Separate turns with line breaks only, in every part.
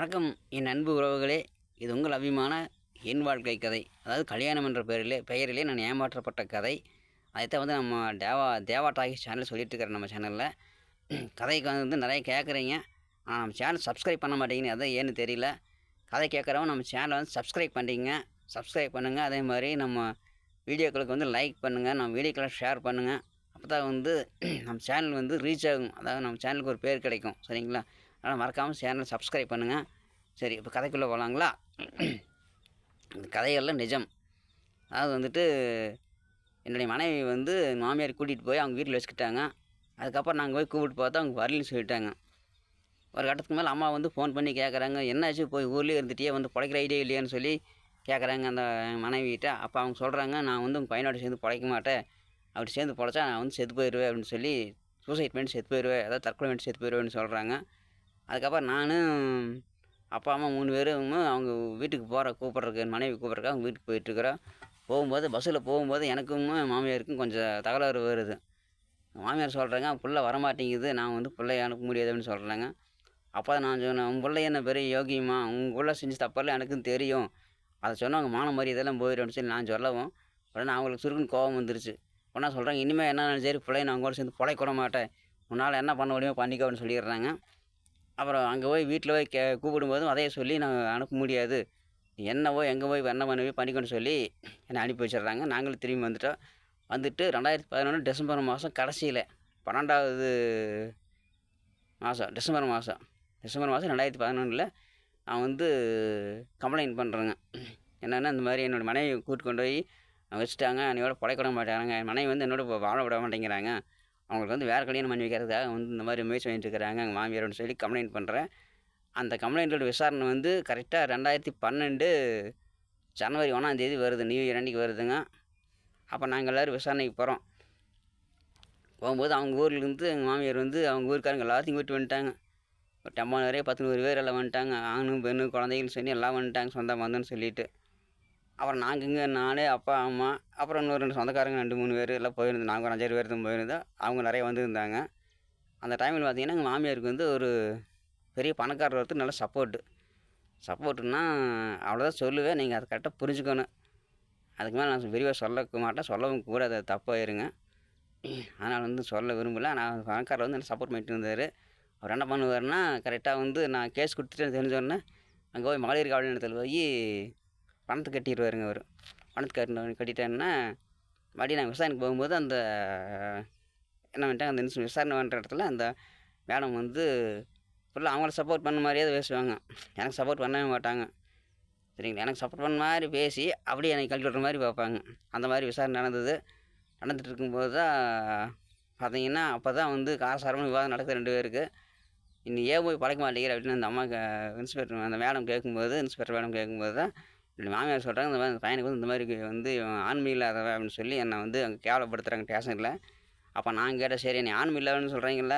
வணக்கம் என் அன்பு உறவுகளே. இது உங்கள் அபிமான என் வாழ்க்கை கதை. அதாவது கல்யாணம் என்ற பெயரிலே நான் ஏமாற்றப்பட்ட கதை. அதைத்தான் வந்து நம்ம தேவா டாக்கீஸ் சேனலில் சொல்லிட்டு இருக்கிறேன். நம்ம சேனலில் கதைக்கு வந்து நிறைய கேட்குறீங்க. ஆனால் நம்ம சேனல் சப்ஸ்கிரைப் பண்ண மாட்டேங்குது. அதான் ஏன்னு தெரியல. கதை கேட்குறவங்க நம்ம சேனலை வந்து சப்ஸ்கிரைப் பண்ணுங்கள். அதே மாதிரி நம்ம வீடியோக்களுக்கு வந்து லைக் பண்ணுங்கள். நம்ம வீடியோக்களை ஷேர் பண்ணுங்கள். அப்போ தான் வந்து நம்ம சேனல் வந்து ரீச் ஆகும். அதாவது நம்ம சேனலுக்கு ஒரு பேர் கிடைக்கும். சரிங்களா? அதனால் மறக்காமல் சேனலை சப்ஸ்கிரைப் பண்ணுங்கள். சரி, இப்போ கதைக்குள்ளே போகலாங்களா? இந்த கதையெல்லாம் நிஜம். அதாவது வந்துட்டு என்னுடைய மனைவி வந்து மாமியார் கூட்டிகிட்டு போய் அவங்க வீட்டில் வச்சுக்கிட்டாங்க. அதுக்கப்புறம் நாங்கள் போய் கூப்பிட்டு பார்த்தா அவங்க வரலன்னு சொல்லிட்டாங்க. ஒரு கட்டத்துக்கு மேலே அம்மா வந்து ஃபோன் பண்ணி கேட்குறாங்க, என்னாச்சு போய் ஊர்லேயே இருந்துகிட்டே வந்து பிழைக்கிற ஐடியா இல்லையான்னு சொல்லி கேட்குறாங்க அந்த மனைவிகிட்ட. அப்போ அவங்க சொல்கிறாங்க, நான் வந்து உங்கள் பையனோட சேர்ந்து பிழைக்க மாட்டேன். அப்படி சேர்ந்து பிழைச்சா நான் வந்து செத்து போயிடுவேன் அப்படின்னு சொல்லி சூசைட் பண்ணி செத்து போயிடுவேன், அதாவது தற்கொலை பண்ணி செத்து போயிடுவேன்னு சொல்கிறாங்க. அதுக்கப்புறம் நானும் அப்பா அம்மா 3 பேரும் அவங்க வீட்டுக்கு கூப்பிட்றதுக்கு என் மனைவி கூப்பிட்றதுக்கு அவங்க வீட்டுக்கு போயிட்டுருக்குறோம். போகும்போது பஸ்ஸில் போகும்போது எனக்கும் மாமியாருக்கும் கொஞ்சம் தகராறு வருது. மாமியார் சொல்கிறாங்க, புள்ள வரமாட்டேங்குது, நான் வந்து பிள்ளைய அனுப்ப முடியாது அப்படின்னு சொல்கிறாங்க. அப்போ தான் நான் சொன்னேன், உங்கள் பிள்ளை என்ன பெரிய யோகியமா, உங்கள் பிள்ளை செஞ்ச தப்பெல்லாம் எனக்கும் தெரியும், அதை சொன்னால் அவங்க மான மரியாதையெல்லாம் போயிடும்னு சொல்லி நான் சொல்லவும் உடனே அவங்களுக்கு சுருக்குன்னு கோபம் வந்துருச்சு. உடனே சொல்கிறாங்க, இனிமேல் என்ன சரி பிள்ளைய நான் உங்களோட சேர்ந்து பிழைக்கூட மாட்டேன், உன்னால் என்ன பண்ண முடியுமோ பண்ணிக்கோ அப்படின்னு சொல்லிடுறாங்க. அப்புறம் அங்கே போய் வீட்டில் போய் கூப்பிடும்போதும் அதையே சொல்லி நான் அனுப்ப முடியாது, என்னவோ எங்கே போய் என்ன பண்ணிக்கோன்னு சொல்லி என்னை அனுப்பி வச்சிடுறாங்க. நாங்களும் திரும்பி வந்துட்டு 2011 டிசம்பர் மாதம் கடைசியில் 12வது மாதம் டிசம்பர் மாதம் 2011 நான் வந்து கம்ப்ளைண்ட் பண்ணுறேங்க. என்னென்னா இந்த மாதிரி என்னோடய மனைவி கூப்பிட்டு கொண்டு போய் வச்சுட்டாங்க, என்னையோட பிழைக்க விட மாட்டாங்க, என் மனைவி வந்து என்னோட வாழ விட மாட்டேங்கிறாங்க, அவங்களுக்கு வந்து வேறு கல்யாணம் பண்ணி வைக்கிறதுக்காக வந்து இந்த மாதிரி முயற்சி பண்ணிட்டு இருக்கிறாங்க எங்கள் மாமியார்னு சொல்லி கம்ப்ளைண்ட் பண்ணுறேன். அந்த கம்ப்ளைண்ட்டோட விசாரணை வந்து கரெக்டாக 2012 ஜனவரி 1 வருது, நியூ இயர் அன்றைக்கி வருதுங்க. அப்போ நாங்கள் எல்லோரும் விசாரணைக்கு போகும்போது அவங்க ஊர்லேருந்து எங்கள் மாமியார் வந்து அவங்க ஊருக்காரங்க எல்லாத்தையும் கூப்பிட்டு வந்துட்டாங்க. ஒரு 10 பேர் எல்லாம் வந்துட்டாங்க, ஆணும் பெண்ணு குழந்தைகள்னு சொல்லி எல்லாம் வந்துட்டாங்க, சொந்த பந்தம்னு சொல்லிட்டு. அப்புறம் நாங்கள் நான் அப்பா அம்மா அப்புறம் இன்னொரு 2 சொந்தக்காரங்க 2-3 பேர் எல்லாம் போயிருந்தோம். நாங்கள் ஒரு 5-6 பேர் தான் போயிருந்தோம். அவங்க நிறைய வந்துருந்தாங்க. அந்த டைமில் பார்த்திங்கன்னா எங்கள் மாமியாருக்கு வந்து ஒரு பெரிய பணக்காரர் ஒருத்தர் நல்ல சப்போர்ட்டுன்னா அவ்வளோதான் சொல்லுவேன். நீங்கள் அதை கரெக்டாக புரிஞ்சுக்கணும். அதுக்கு மேலே நான் விரிவாக சொல்ல மாட்டேன், சொல்லவும் கூட அது தப்பாயிருங்க. அதனால் வந்து சொல்ல விரும்பலை. நான் பணக்காரர் வந்து நல்லா சப்போர்ட் பண்ணிட்டு இருந்தார். அவர் என்ன பண்ணுவார்னா, கரெக்டாக வந்து நான் கேஸ் கொடுத்துட்டேன்னு தெரிஞ்சோடனே அங்கே போய் மகளிர் காவல் நிலையத்தில் போய் பணத்தை கட்டிடுவாருங்க. அவர் பணத்தை கட்டிட்டாருன்னா மறுபடியும் நாங்கள் விசாரணைக்கு போகும்போது அந்த என்ன பண்ணிட்டாங்க, அந்த விசாரணை பண்ணுற இடத்துல அந்த மேடம் வந்து ஃபுல்லாக அவங்கள சப்போர்ட் பண்ண மாதிரியே பேசுவாங்க, எனக்கு சப்போர்ட் பண்ணவே மாட்டாங்க. சரிங்களா? எனக்கு சப்போர்ட் பண்ண மாதிரி பேசி அப்படியே எனக்கு கழட்டி விட்ற மாதிரி பார்ப்பாங்க. அந்த மாதிரி விசாரணை நடந்துகிட்டு இருக்கும்போது தான் பார்த்தீங்கன்னா, அப்போ தான் வந்து காரசாரமான விவாதம் நடக்குது 2 பேருக்கு. நீ ஏன் போய் பழைக்க மாட்டேங்கிற அப்படின்னு அந்த அம்மாவுக்கு அந்த இன்ஸ்பெக்டர் மேடம் கேட்கும்போது தான் என்னுடைய மாமியார் சொல்கிறாங்க, இந்த மாதிரி அந்த பையனுக்கு வந்து இந்த மாதிரி வந்து ஆண்மை இல்லாதவன் அப்படின்னு சொல்லி என்னை வந்து அங்கே கேவலப்படுத்துகிறாங்க ஸ்டேஷனில். அப்போ நான் கேட்டேன், சரி நீ ஆண்மை இல்லாதவன்னு சொல்கிறீங்கள,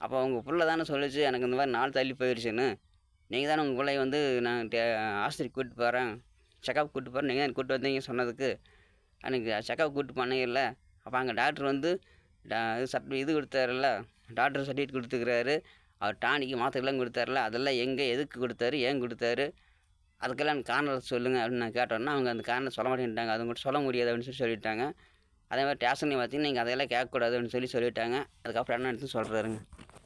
அப்போ உங்கள் புள்ள தானே சொல்லிச்சு எனக்கு இந்த மாதிரி நாள் தள்ளி போயிடுச்சுன்னு, நீங்கள் தானே உங்கள் பிள்ளைய வந்து நான் ஆஸ்பத்திரிக்கு கூப்பிட்டு போகிறேன், செக்கப் கூப்பிட்டு போகிறேன், நீங்கள் தான் கூப்பிட்டு வந்தீங்க சொன்னதுக்கு எனக்கு செக்கப் கூப்பிட்டு பண்ணையில்ல. அப்போ அங்கே டாக்டர் வந்து இது கொடுத்தாருல்ல, டாக்டர் சர்டிஃபிகேட் கொடுத்துக்கிறாரு, அவர் டானிக்கு மாத்திரைலாம் கொடுத்தாருல, அதெல்லாம் எங்கே எதுக்கு கொடுத்தாரு, ஏன் கொடுத்தாரு, அதுக்கெல்லாம் எனக்கு காரணம் சொல்லுங்கள் அப்படின்னு நான் கேட்டோன்னா அவங்க அந்த காரணம் சொல்ல மாட்டேன்ட்டாங்க. அது மட்டும் சொல்ல முடியாது அப்படின்னு சொல்லிட்டாங்க. அதே மாதிரி ஸ்டேஷன்லையும் பார்த்தீங்கன்னா நீங்கள் அதையெல்லாம் கேட்கக்கூடாது அப்படின்னு சொல்லிட்டாங்க. அதுக்கப்புறம் என்ன சொல்கிறாருங்க.